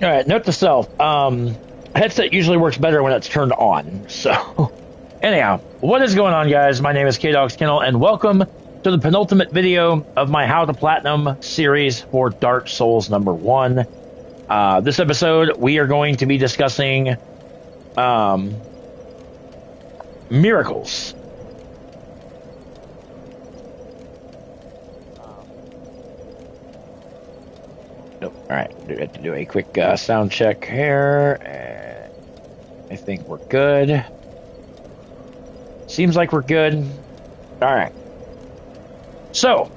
All right, note to self. Headset usually works better when it's turned on. So, anyhow, what is going on, guys? My name is K-Dog's Kennel, and welcome to the penultimate video of my How to Platinum series for Dark Souls number 1. This episode, we are going to be discussing miracles. All right, we have to do a quick sound check here. I think we're good. Seems like we're good. All right. So,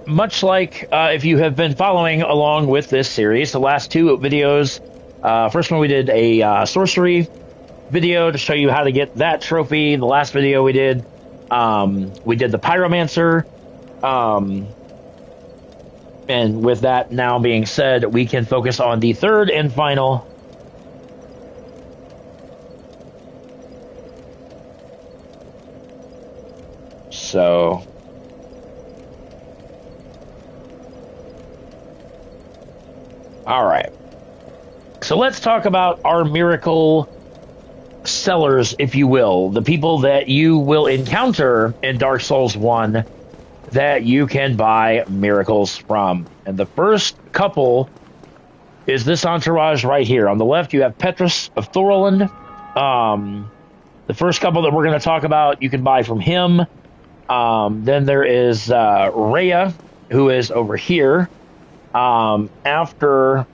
much like if you have been following along with this series, the last two videos, first one we did a sorcery video to show you how to get that trophy. The last video we did the pyromancer. And with that now being said, we can focus on the third and final all right. So let's talk about our miracle sellers, if you will, the people that you will encounter in Dark Souls 1 that you can buy miracles from. And the first couple is this entourage right here. On the left, you have Petrus of Thorolund. The first couple that we're going to talk about, you can buy from him. Then there is Rhea, who is over here. After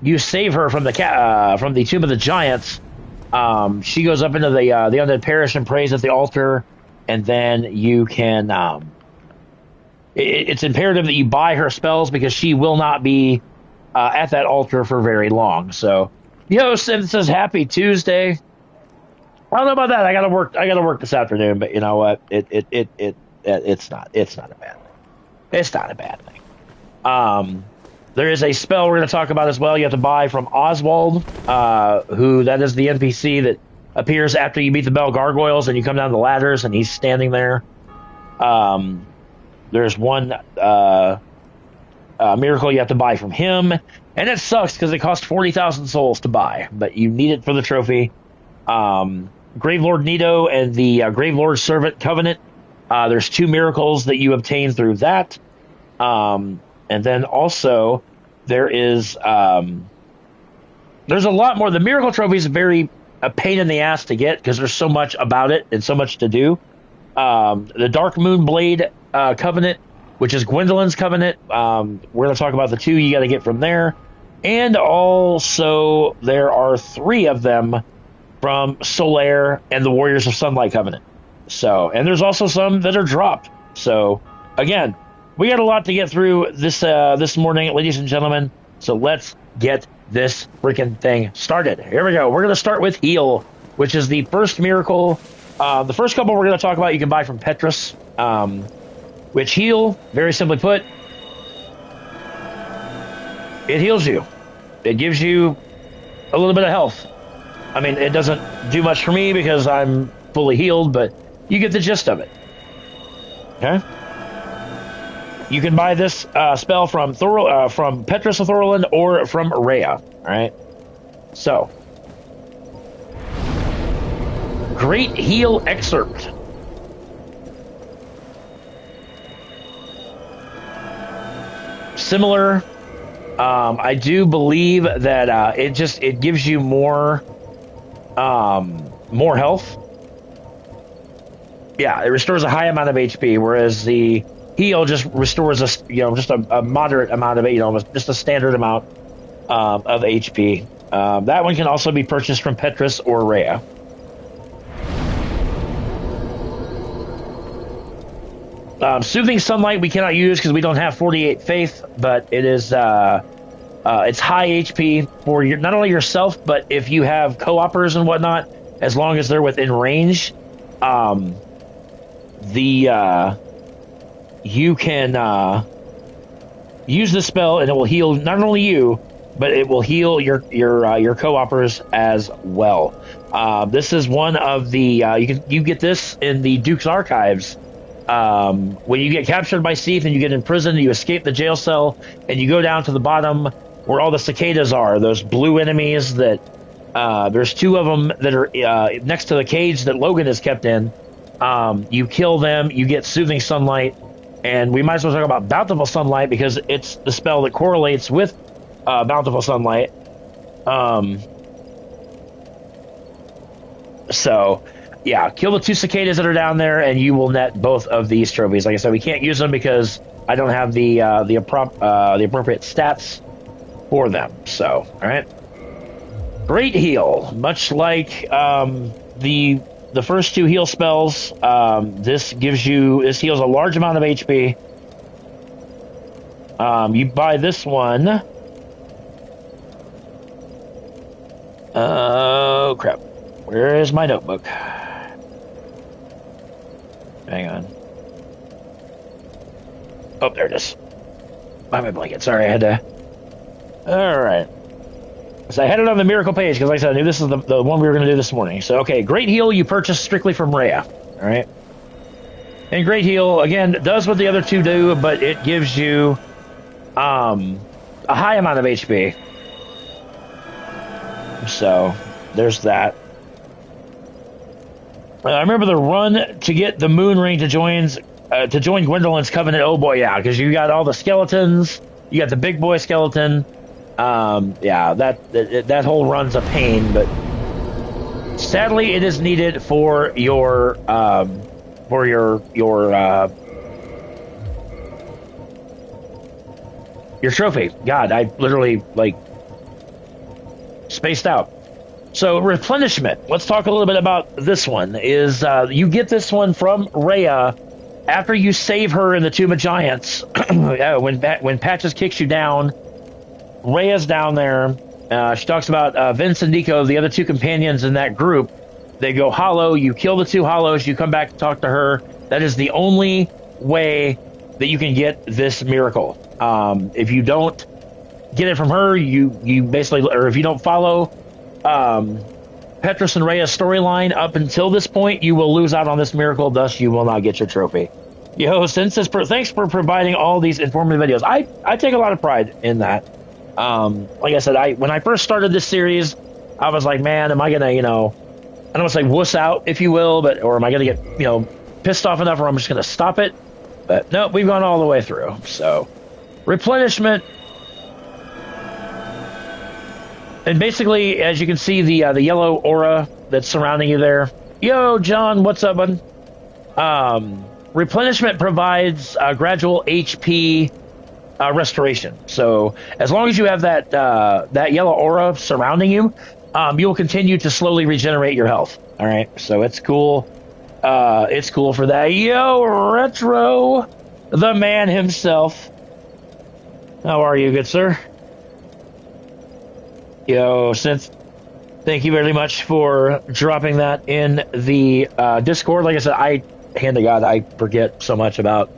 you save her from the Tomb of the Giants, she goes up into the undead parish and prays at the altar. And then you can, it's imperative that you buy her spells because she will not be at that altar for very long. So, Sim says Happy Tuesday. I don't know about that. I gotta work this afternoon, but you know what? It's not a bad thing. It's not a bad thing. There is a spell we're going to talk about as well. You have to buy from Oswald, that is the NPC that appears after you beat the Bell Gargoyles and you come down the ladders and he's standing there. There's one miracle you have to buy from him, and it sucks because it costs 40,000 souls to buy, but you need it for the trophy. Gravelord Nito and the Gravelord Servant Covenant. There's two miracles that you obtain through that. And then also there is there's a lot more. The miracle trophy is a pain in the ass to get because there's so much about it and so much to do. The Dark Moon Blade Covenant, which is Gwendolyn's Covenant. We're going to talk about the two you got to get from there. And also there are 3 of them from Solaire and the Warriors of Sunlight Covenant. So, and there's also some that are dropped. So, again, we got a lot to get through this morning, ladies and gentlemen. So let's get this freaking thing started. Here we go. We're going to start with Heal, which is the first miracle. The first couple we're going to talk about you can buy from Petrus, which Heal, very simply put, it heals you. It gives you a little bit of health. I mean, it doesn't do much for me because I'm fully healed, but you get the gist of it. Okay? You can buy this spell from Petrus of Thorolund or from Rhea. All right. So, Great Heal Excerpt. Similar. I do believe that it gives you more health. Yeah, it restores a high amount of HP, whereas the Heal just restores just a moderate amount of it, just a standard amount of HP. That one can also be purchased from Petrus or Rhea. Soothing Sunlight we cannot use because we don't have 48 faith, but it is it's high HP for not only yourself, but if you have co-opers and whatnot, as long as they're within range, you can use the spell and it will heal not only you, but it will heal your co-opers as well. This is one of the you get this in the Duke's Archives. When you get captured by Seath and you get imprisoned, you escape the jail cell and you go down to the bottom where all the cicadas are, those blue enemies that there's 2 of them that are next to the cage that Logan is kept in. You kill them, you get Soothing Sunlight, and we might as well talk about Bountiful Sunlight because it's the spell that correlates with Bountiful Sunlight. So, yeah, kill the 2 cicadas that are down there, and you will net both of these trophies. Like I said, we can't use them because I don't have the appropriate stats for them. So, all right. Great heal, much like the first 2 heal spells. This heals a large amount of HP. You buy this one. Oh crap! Where is my notebook? Hang on. Oh, there it is. Buy my blanket. Sorry, I had to. All right. So I had it on the miracle page because, like I said, I knew this is the one we were going to do this morning. So, okay, Great Heal you purchase strictly from Rhea. All right. And Great Heal, again, does what the other 2 do, but it gives you a high amount of HP. So, there's that. I remember the run to get the Moon Ring to join Gwendolyn's Covenant. Oh, boy, yeah, because you got all the skeletons. You got the big boy skeleton. Yeah, that whole run's a pain, but sadly it is needed for your trophy. God, I literally spaced out. So replenishment. Let's talk a little bit about this one. Is you get this one from Rhea after you save her in the Tomb of Giants. when Patches kicks you down. Rhea's down there. She talks about Vince and Nico, the other 2 companions in that group. They go hollow. You kill the 2 hollows. You come back to talk to her. That is the only way that you can get this miracle. If you don't get it from her, you basically, or if you don't follow Petrus and Rhea's storyline up until this point, you will lose out on this miracle. Thus, you will not get your trophy. Yo, thanks for providing all these informative videos. I take a lot of pride in that. Like I said, when I first started this series, I was like, man, am I gonna, I don't want to say wuss out, if you will, or am I gonna get, pissed off enough where I'm just gonna stop it? But no, we've gone all the way through. So, replenishment, and basically, as you can see, the yellow aura that's surrounding you there. Yo, John, what's up, bud? Replenishment provides gradual HP. Restoration. So as long as you have that yellow aura surrounding you, you'll continue to slowly regenerate your health. All right, so it's cool. It's cool for that. Yo, Retro, the man himself. How are you, good sir? Yo, Synth, thank you very much for dropping that in the Discord. Like I said, hand to God, I forget so much about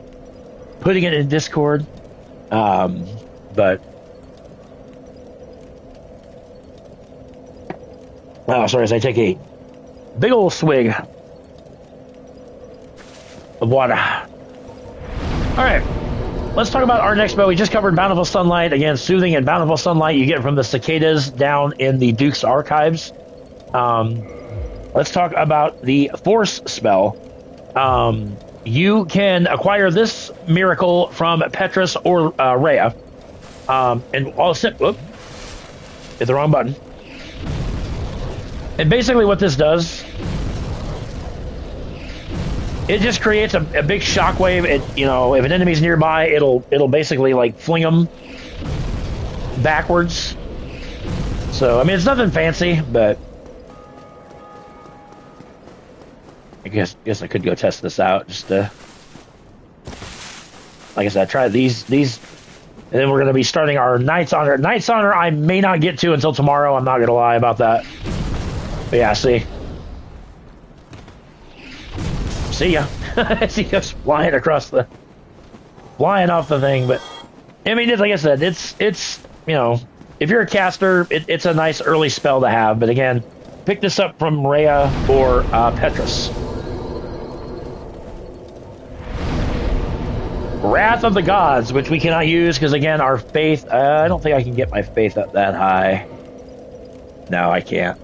putting it in Discord. But sorry, as I take a big old swig of water. All right, let's talk about our next spell. We just covered Bountiful Sunlight. Again, Soothing and Bountiful Sunlight you get from the cicadas down in the Duke's archives. Let's talk about the Force spell. You can acquire this miracle from Petrus or Rhea. And all hit the wrong button. And basically what this does, it just creates a big shockwave. If an enemy's nearby, it'll basically fling them backwards. So I mean, it's nothing fancy, but I guess I could go test this out just to, like I said, try these, and then we're going to be starting our Knight's Honor. Knight's Honor I may not get to until tomorrow. I'm not going to lie about that. But yeah, see ya. See us flying off the thing. But I mean, like I said, it's if you're a caster, it's a nice early spell to have. But again, pick this up from Rhea or Wrath of the Gods, which we cannot use because, again, our faith... I don't think I can get my faith up that high. No, I can't.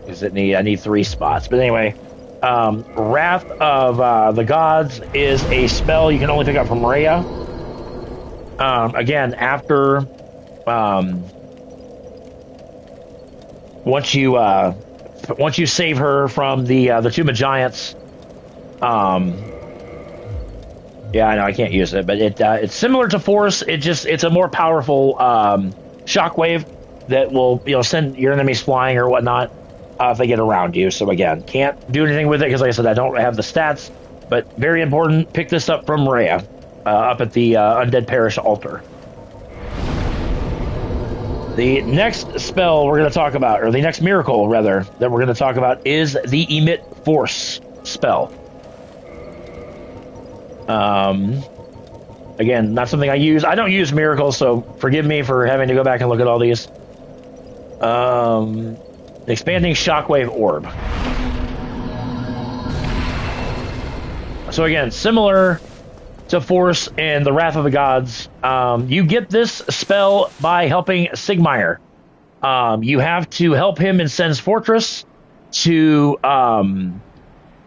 Because I need 3 spots. But anyway, Wrath of the Gods is a spell you can only pick up from Rhea. Again, after... once you save her from the Tomb of Giants... yeah, I know I can't use it, but it's similar to Force. It's a more powerful shockwave that will send your enemies flying or whatnot if they get around you. So again, can't do anything with it because, like I said, I don't have the stats. But very important, pick this up from Rhea up at the Undead Parish altar. The next spell we're going to talk about, or the next miracle rather that we're going to talk about, is the Emit Force spell. Again, not something I use. I don't use miracles, so forgive me for having to go back and look at all these. Expanding Shockwave Orb. So again, similar to Force and the Wrath of the Gods, you get this spell by helping Sigmire. You have to help him in Sen's Fortress to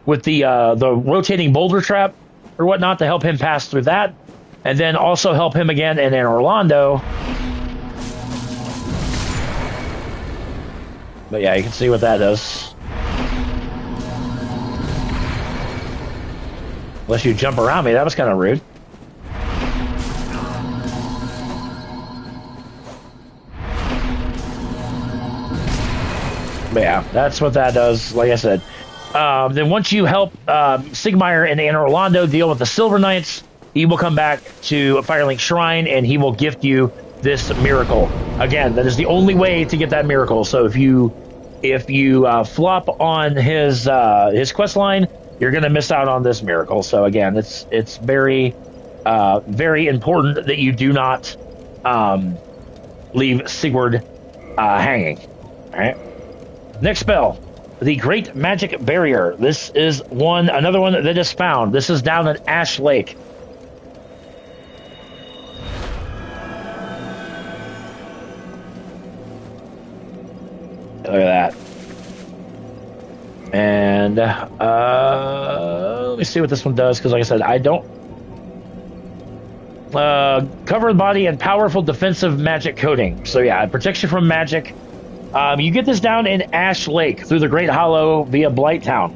with the rotating boulder trap or whatnot to help him pass through that, and then also help him again in Orlando. But yeah, you can see what that does. Unless you jump around me, that was kind of rude. But yeah, that's what that does, like I said. Then once you help Sigmire and Anne Orlando deal with the Silver Knights, he will come back to Firelink Shrine and he will gift you this miracle. Again, that is the only way to get that miracle. So if you flop on his quest line, you're going to miss out on this miracle. So again, it's very very important that you do not leave Sigurd hanging. All right. Next spell, the Great Magic Barrier. This is another one that is found. This is down at Ash Lake. Look at that. And let me see what this one does, because like I said, I don't... cover the body in powerful defensive magic coating. So yeah, it protects you from magic. You get this down in Ash Lake through the Great Hollow via Blighttown.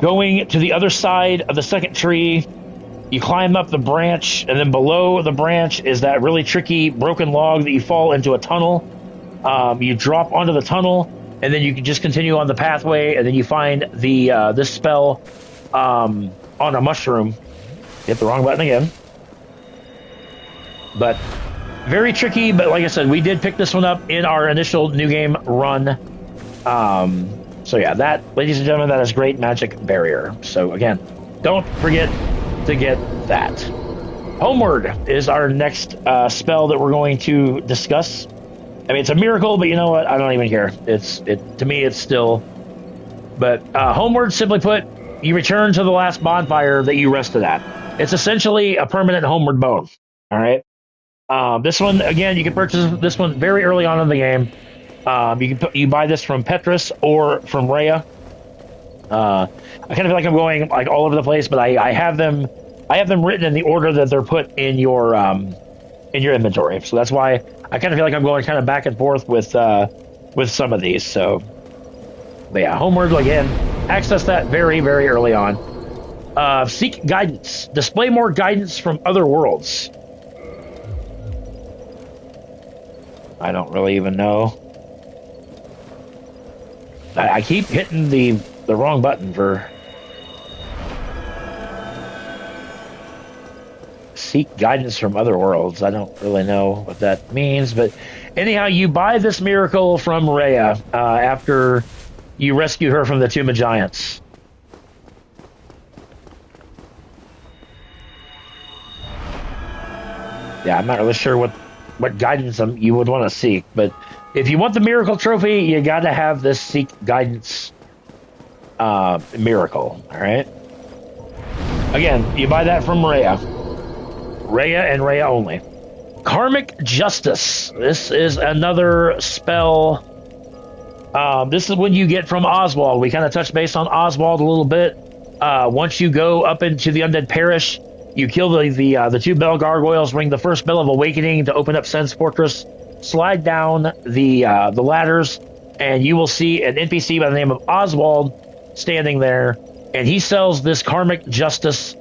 Going to the other side of the second tree, you climb up the branch, and then below the branch is that really tricky broken log that you fall into a tunnel. You drop onto the tunnel, and then you can just continue on the pathway, and then you find this spell on a mushroom. Hit the wrong button again. But very tricky, but like I said, we did pick this one up in our initial new game run. So yeah, that, ladies and gentlemen, that is Great Magic Barrier. So again, don't forget to get that. Homeward is our next spell that we're going to discuss. I mean, it's a miracle, but you know what? I don't even care. To me, it's still... But Homeward, simply put, you return to the last bonfire that you rested at. It's essentially a permanent Homeward bone. All right? This one, again, you can purchase this one very early on in the game. You buy this from Petrus or from Rhea. I kind of feel like I'm going like all over the place, but I have them written in the order that they're put in your inventory. So that's why I kind of feel like I'm going kind of back and forth with some of these. So, but yeah, Homeward, again, access that very, very early on. Seek guidance. Display more guidance from other worlds. I don't really even know. I keep hitting the wrong button for... Seek guidance from other worlds. I don't really know what that means, but anyhow, you buy this miracle from Rhea after you rescue her from the Tomb of Giants. Yeah, I'm not really sure what guidance you would want to seek, but if you want the miracle trophy, you got to have this seek guidance miracle. All right. Again, you buy that from Rhea. Rhea and Rhea only. Karmic Justice. This is another spell. This is when you get from Oswald. We kind of touched base on Oswald a little bit. Once you go up into the Undead Parish, you kill the two bell gargoyles, ring the first bell of awakening to open up Sen's Fortress, slide down the ladders, and you will see an NPC by the name of Oswald standing there, and he sells this Karmic Justice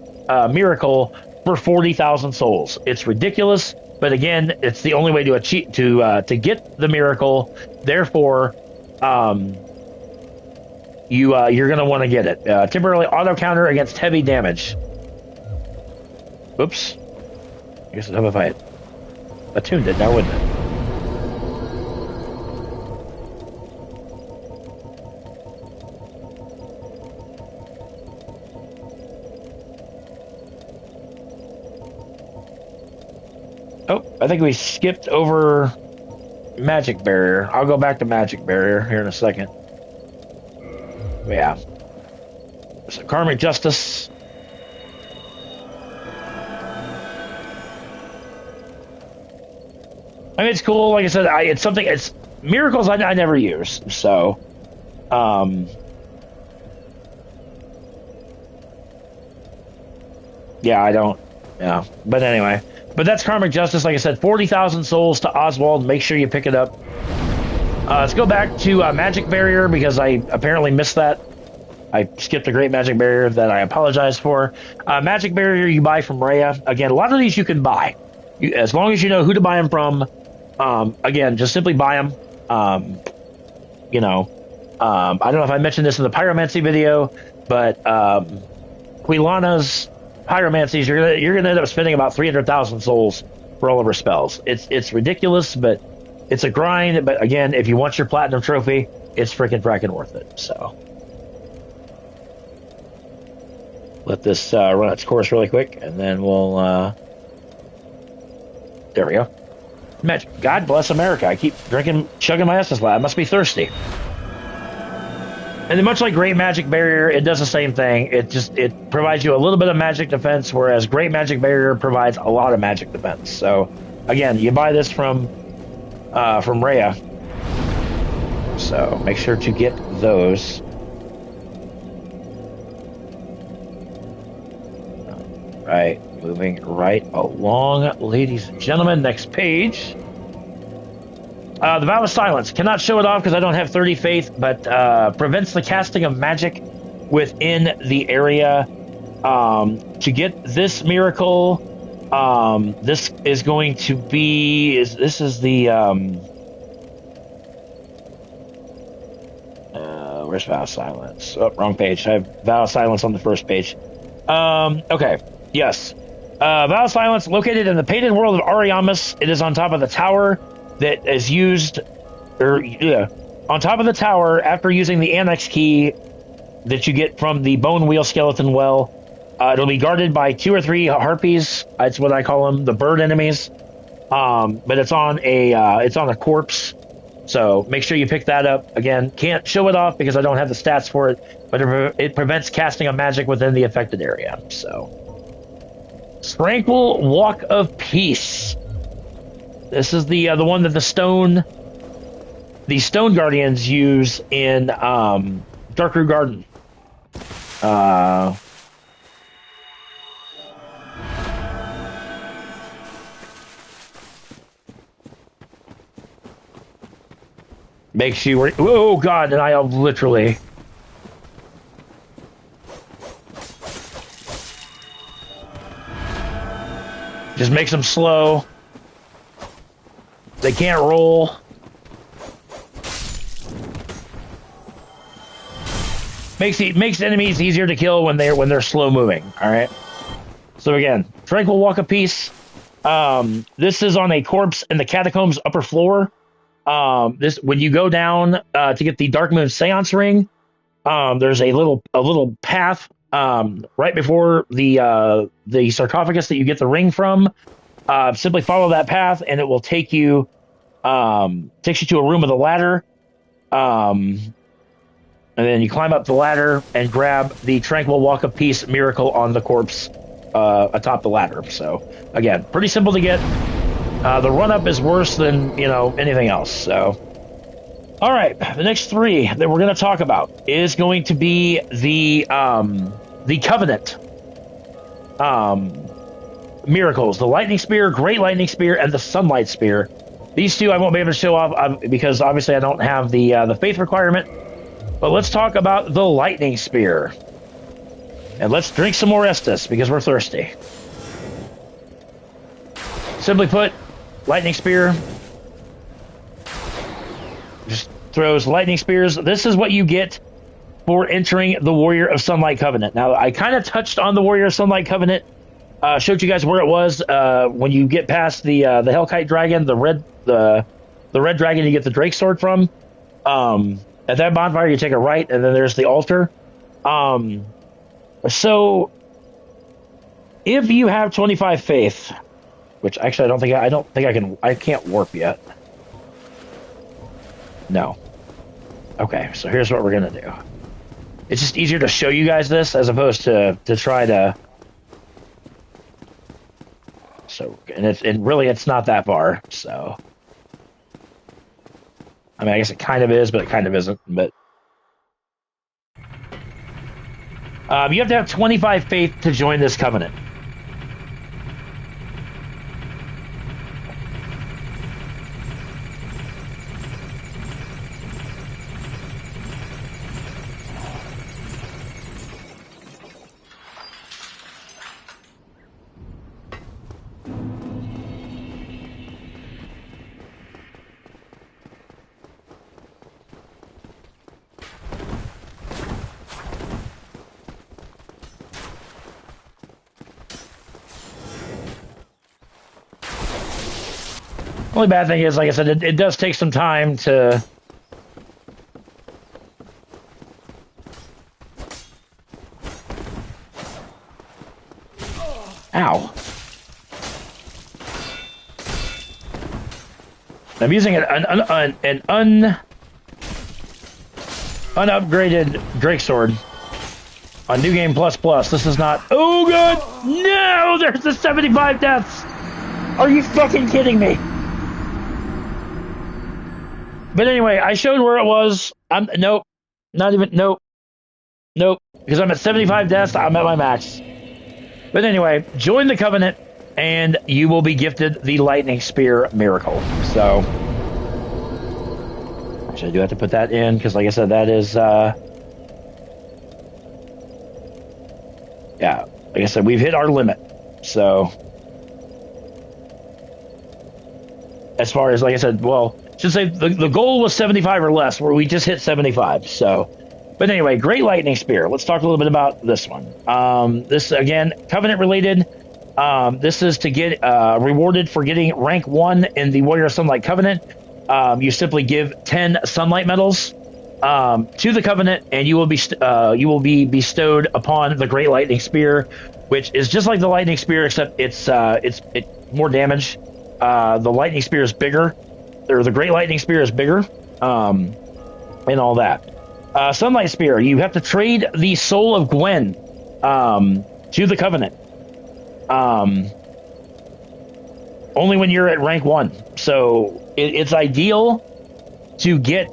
miracle for 40,000 souls. It's ridiculous, but again, it's the only way to achieve to get the miracle. Therefore, you're going to want to get it. Temporarily auto counter against heavy damage. Oops. I guess how if I had attuned it now, wouldn't it? Oh, I think we skipped over Magic Barrier. I'll go back to Magic Barrier here in a second. Yeah. So Karmic Justice. I mean, it's cool. Like I said, it's something. It's miracles I never use. So, yeah, I don't. Yeah, but anyway. But that's Karmic Justice. Like I said, 40,000 souls to Oswald. Make sure you pick it up. Let's go back to Magic Barrier because I apparently missed that. I skipped a great Magic Barrier that I apologize for. Magic Barrier you buy from Rhea. Again, a lot of these you can buy. As long as you know who to buy them from. Again, just simply buy them. I don't know if I mentioned this in the Pyromancy video, but Quilana's Pyromancies, you're gonna end up spending about 300,000 souls for all of her spells. It's ridiculous, but it's a grind. But again, if you want your platinum trophy, it's fracking worth it. So let this run its course really quick, and then we'll. There we go. Magic. God bless America. I keep chugging my Estus Lab. I must be thirsty. And then much like Great Magic Barrier, it does the same thing. It provides you a little bit of magic defense, whereas Great Magic Barrier provides a lot of magic defense. So, again, you buy this from Rhea. So make sure to get those. Right, moving right along, ladies and gentlemen. Next page. The Vow of Silence. Cannot show it off because I don't have 30 faith, but prevents the casting of magic within the area. To get this miracle, this is going to be... This is the... where's Vow of Silence? Oh, wrong page. I have Vow of Silence on the first page. Okay. Yes. Vow of Silence, located in the painted world of Ariamis. It is on top of the tower that is used, on top of the tower after using the annex key that you get from the Bone Wheel Skeleton Well. It'll be guarded by 2 or 3 harpies. That's what I call them, the bird enemies. But it's on a corpse. So make sure you pick that up. Again, can't show it off because I don't have the stats for it, but it prevents casting of magic within the affected area. So, Tranquil Walk of Peace. This is the one that the Stone Guardians use in Darkroot Garden. Makes you... Oh, God, and I literally... Just makes them slow. They can't roll. Makes enemies easier to kill when they're slow moving. All right. So again, Tranquil Walk of Peace. This is on a corpse in the catacombs upper floor. This when you go down to get the Dark Moon Seance ring. There's a little path right before the sarcophagus that you get the ring from. Simply follow that path, and it will takes you to a room with a ladder. And then you climb up the ladder and grab the Tranquil Walk of Peace miracle on the corpse atop the ladder. So, again, pretty simple to get. The run-up is worse than, anything else. So, all right, the next three that we're going to talk about is going to be the Covenant miracles. The Lightning Spear, Great Lightning Spear, and the Sunlight Spear. These two I won't be able to show off because obviously I don't have the faith requirement. But let's talk about the Lightning Spear. And let's drink some more Estus because we're thirsty. Simply put, Lightning Spear just throws lightning spears. This is what you get for entering the Warrior of Sunlight Covenant. Now, I kind of touched on the Warrior of Sunlight Covenant. Showed you guys where it was when you get past the Hellkite Dragon, the red dragon you get the Drake Sword from. At that bonfire, you take a right, and then there's the altar. So, if you have 25 faith, which actually I can't warp yet. No. Okay, so here's what we're gonna do. It's just easier to show you guys this as opposed to try to. So, and really it's not that far. So, I mean, I guess it kind of is, but it kind of isn't. But you have to have 25 faith to join this covenant. Only bad thing is, like I said, it does take some time to. Ow. I'm using an unupgraded Drake Sword on New Game Plus Plus. This is not. Oh, good! No! There's the 75 deaths! Are you fucking kidding me? But anyway, I showed where it was. Nope. Not even. Nope. Because I'm at 75 deaths. I'm at my max. But anyway, join the Covenant, and you will be gifted the Lightning Spear Miracle. So, actually, I do have to put that in, because like I said, that is, yeah, like I said, we've hit our limit. So, as far as, like I said, well, I should say the goal was 75 or less, where we just hit 75. So, but anyway, Great Lightning Spear. Let's talk a little bit about this one. This, again, Covenant related. This is to get rewarded for getting rank 1 in the Warrior of Sunlight Covenant. You simply give 10 Sunlight medals to the Covenant, and you will be bestowed upon the Great Lightning Spear, which is just like the Lightning Spear, except it's more damage. The Lightning Spear is bigger, or the Great Lightning Spear is bigger, and all that. Sunlight Spear, you have to trade the Soul of Gwen to the Covenant. Only when you're at rank 1. So it's ideal to get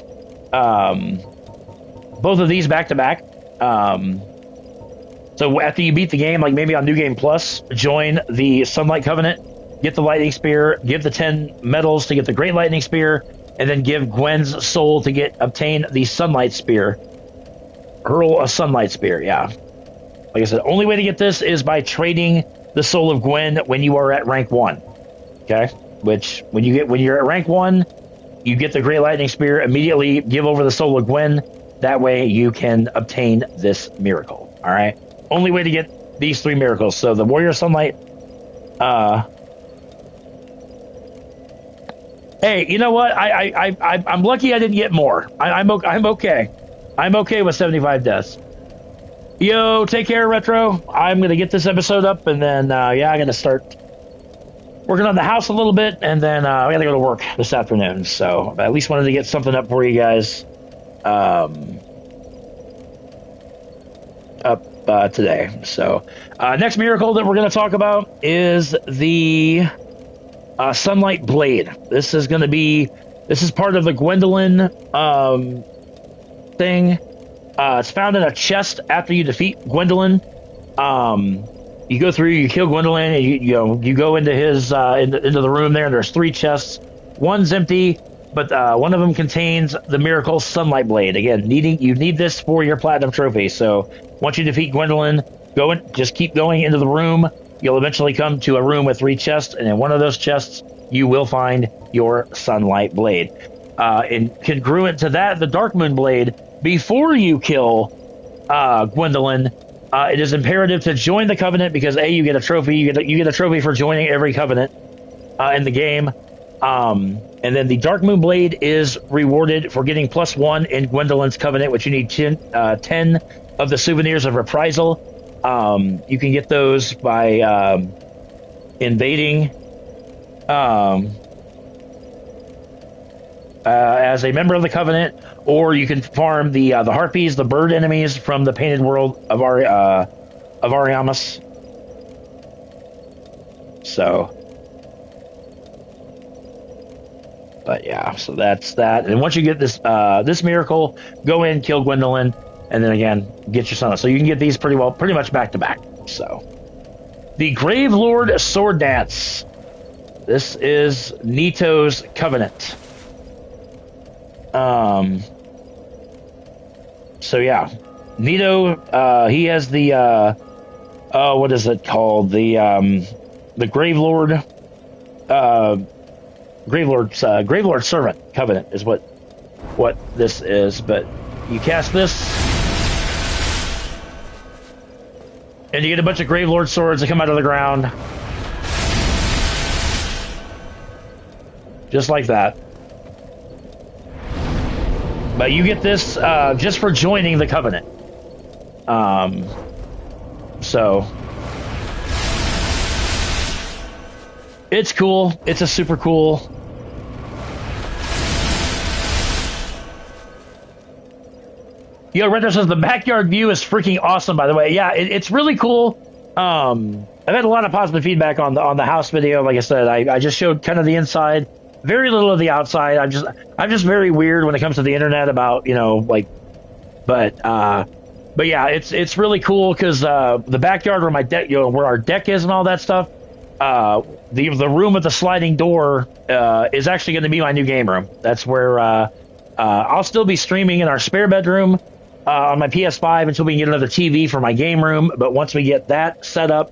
both of these back to back. So after you beat the game, like maybe on New Game Plus, join the Sunlight Covenant, get the Lightning Spear, give the 10 medals to get the Great Lightning Spear, and then give Gwen's soul to obtain the Sunlight Spear. Hurl a Sunlight Spear, yeah. Like I said, only way to get this is by trading the Soul of Gwen when you are at rank 1. Okay? Which, when you're at rank 1, you get the Great Lightning Spear, immediately give over the Soul of Gwen. That way you can obtain this miracle. Alright? Only way to get these 3 miracles. So the Warrior of Sunlight, hey, you know what? I'm lucky I didn't get more. I'm okay. I'm okay with 75 deaths. Yo, take care, Retro. I'm going to get this episode up, and then, yeah, I'm going to start working on the house a little bit, and then I got to go to work this afternoon. So I at least wanted to get something up for you guys. up today. So, next miracle that we're going to talk about is the Sunlight Blade. This is part of the Gwendolyn thing. It's found in a chest after you defeat Gwendolyn. You go through, you kill Gwendolyn, and you go into his into the room there. And there's 3 chests. One's empty, but one of them contains the miracle Sunlight Blade. Again, you need this for your platinum trophy. So once you defeat Gwendolyn, just keep going into the room. You'll eventually come to a room with 3 chests, and in one of those chests, you will find your Sunlight Blade. And congruent to that, the Dark Moon Blade. Before you kill Gwendolyn, it is imperative to join the Covenant because you get a trophy. You get a trophy for joining every Covenant in the game. And then the Dark Moon Blade is rewarded for getting +1 in Gwendolyn's Covenant, which you need 10 of the Souvenirs of Reprisal. You can get those by invading as a member of the Covenant, or you can farm the Harpies, the bird enemies from the Painted World of Ariamis. So, but yeah, so that's that. And once you get this this miracle, go in, kill Gwendolyn, and then again get your son. So you can get these pretty much back to back. So, the Grave Lord Sword Dance. This is Nito's Covenant. So yeah, Nito, he has the what is it called? The Grave Lord Servant Covenant is what this is. But you cast this, and you get a bunch of Grave Lord swords that come out of the ground, just like that. But you get this just for joining the Covenant. So it's cool. It's a super cool. Yo, Retro says the backyard view is freaking awesome. By the way, yeah, it's really cool. I've had a lot of positive feedback on the house video. Like I said, I just showed kind of the inside. Very little of the outside. I'm just very weird when it comes to the internet about, but yeah, it's really cool because the backyard where my deck, where our deck is and all that stuff, the room with the sliding door is actually going to be my new game room. That's where I'll still be streaming in our spare bedroom on my PS5 until we can get another TV for my game room. But once we get that set up,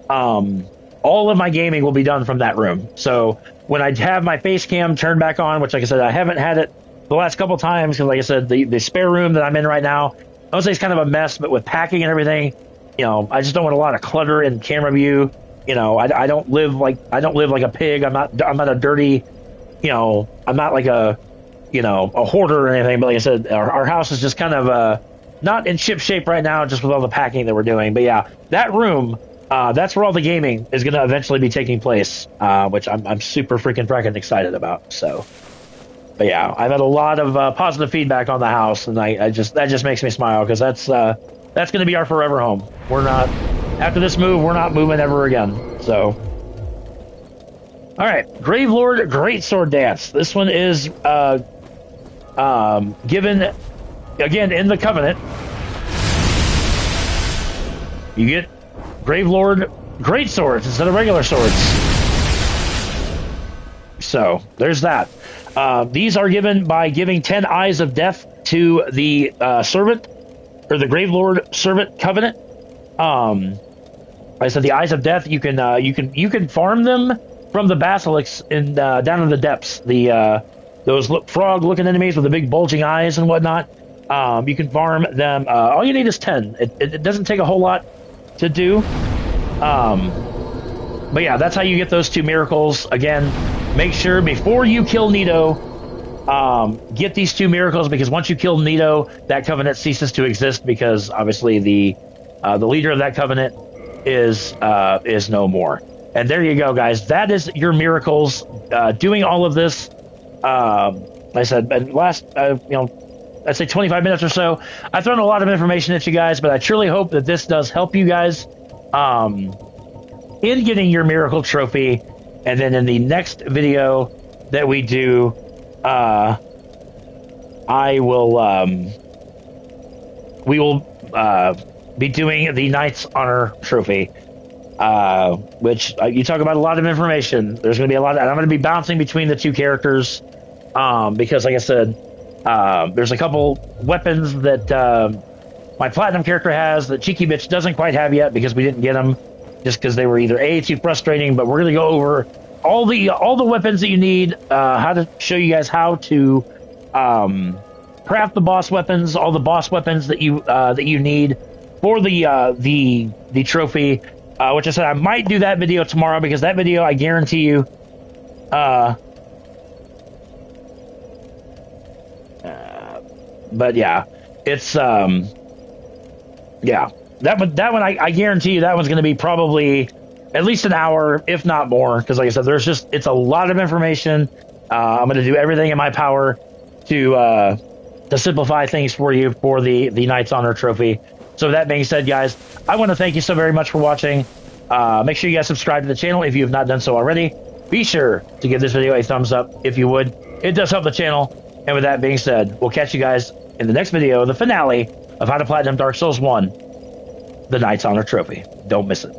all of my gaming will be done from that room. So when I have my face cam turned back on, which, like I said, I haven't had it the last couple times, because, like I said, the spare room that I'm in right now, I would say it's kind of a mess, but with packing and everything, I just don't want a lot of clutter in camera view. I don't live like a pig. I'm not a dirty, I'm not like a hoarder or anything. But like I said, our house is just kind of not in ship shape right now, just with all the packing that we're doing. But yeah, that room. That's where all the gaming is going to eventually be taking place, which I'm super freaking excited about. So, but yeah, I've had a lot of positive feedback on the house, and that just makes me smile because that's going to be our forever home. After this move, we're not moving ever again. So, all right, Grave Lord Greatsword Dance. This one is given again in the Covenant. You get Grave Lord Great Swords instead of regular swords. So there's that. These are given by giving 10 Eyes of Death to the servant, or the Grave Lord Servant Covenant. Like I said, the Eyes of Death, you can farm them from the basilisks down in the depths. Those frog-looking enemies with the big bulging eyes and whatnot. You can farm them. All you need is 10. It doesn't take a whole lot to do. But yeah, that's how you get those 2 miracles. Again, make sure before you kill Nito, get these 2 miracles, because once you kill Nito, that covenant ceases to exist, because obviously the leader of that covenant is no more. And there you go, guys. That is your miracles. Doing all of this, like I said, and last I'd say 25 minutes or so. I've thrown a lot of information at you guys, but I truly hope that this does help you guys in getting your miracle trophy. And then in the next video that we do, we will be doing the Knight's Honor trophy, which you talk about a lot of information. There's going to be a lot, and I'm going to be bouncing between the two characters because, like I said, there's a couple weapons that my Platinum character has that Cheeky Bitch doesn't quite have yet because we didn't get them just because they were either too frustrating. But we're going to go over all the weapons that you need, how to show you guys how to craft the boss weapons, all the boss weapons that you need for the trophy. Which I said I might do that video tomorrow because that video, I guarantee you, but yeah, it's yeah, that one I guarantee you that one's going to be probably at least an hour, if not more, because like I said, it's a lot of information. I'm going to do everything in my power to simplify things for you for the Knight's Honor trophy. So with that being said, guys, I want to thank you so very much for watching. Make sure you guys subscribe to the channel if you have not done so already. Be sure to give this video a thumbs up if you would. It does help the channel. And with that being said, we'll catch you guys in the next video, the finale of How to Platinum Dark Souls 1, the Knight's Honor trophy. Don't miss it.